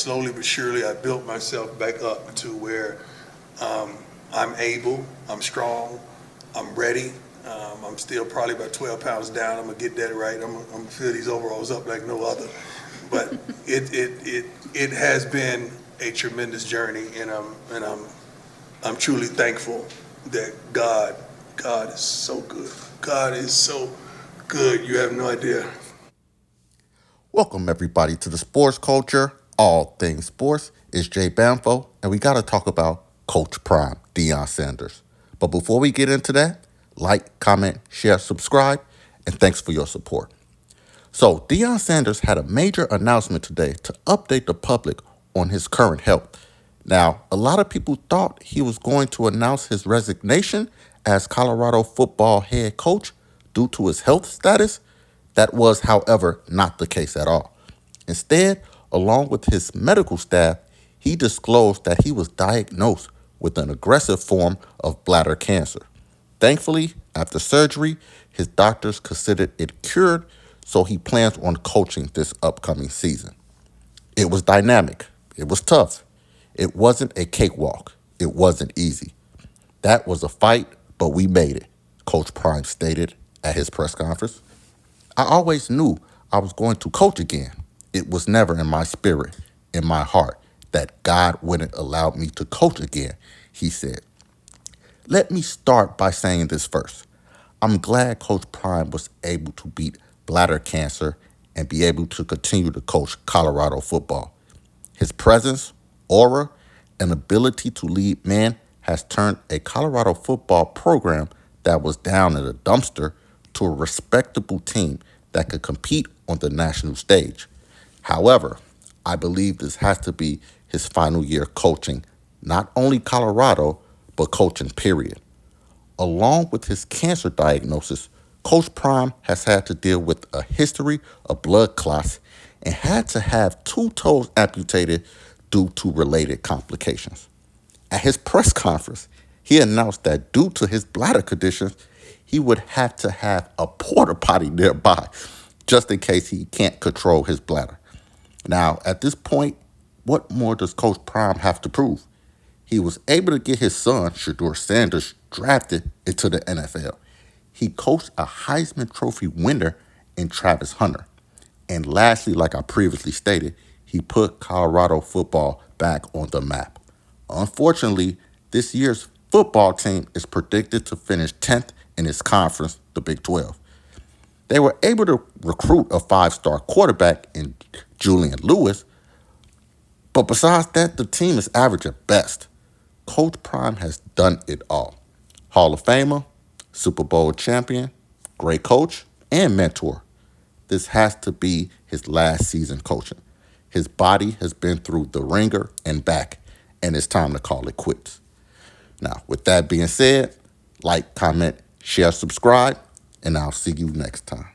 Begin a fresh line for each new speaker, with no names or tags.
Slowly but surely, I built myself back up to where I'm able, I'm strong, I'm ready. I'm still probably about 12 pounds down. I'm gonna get that right. I'm gonna fill these overalls up like no other. But it has been a tremendous journey, and I'm truly thankful that God is so good. God is so good. You have no idea.
Welcome, everybody, to the Sports Culture, all things sports. It's Jay Bamfo, and we got to talk about Coach Prime Deion Sanders. But before we get into that, like, comment, share, subscribe, and thanks for your support. So, Deion Sanders had a major announcement today to update the public on his current health. Now, a lot of people thought he was going to announce his resignation as Colorado football head coach due to his health status. That was, however, not the case at all. Instead, along with his medical staff, he disclosed that he was diagnosed with an aggressive form of bladder cancer. Thankfully, after surgery, his doctors considered it cured, so he plans on coaching this upcoming season. It was dynamic. It was tough. It wasn't a cakewalk. It wasn't easy. That was a fight, but we made it, Coach Prime stated at his press conference. I always knew I was going to coach again. It was never in my spirit, in my heart, that God wouldn't allow me to coach again, he said. Let me start by saying this first. I'm glad Coach Prime was able to beat bladder cancer and be able to continue to coach Colorado football. His presence, aura, and ability to lead men has turned a Colorado football program that was down in a dumpster to a respectable team that could compete on the national stage. However, I believe this has to be his final year coaching, not only Colorado, but coaching period. Along with his cancer diagnosis, Coach Prime has had to deal with a history of blood clots and had to have 2 toes amputated due to related complications. At his press conference, he announced that due to his bladder conditions, he would have to have a porta potty nearby just in case he can't control his bladder. Now, at this point, what more does Coach Prime have to prove? He was able to get his son, Shedeur Sanders, drafted into the NFL. He coached a Heisman Trophy winner in Travis Hunter. And lastly, like I previously stated, he put Colorado football back on the map. Unfortunately, this year's football team is predicted to finish 10th in its conference, the Big 12. They were able to recruit a 5-star quarterback in Julian Lewis, but besides that, the team is average at best. Coach Prime has done it all. Hall of Famer, Super Bowl champion, great coach, and mentor. This has to be his last season coaching. His body has been through the ringer and back, and it's time to call it quits. Now, with that being said, like, comment, share, subscribe, and I'll see you next time.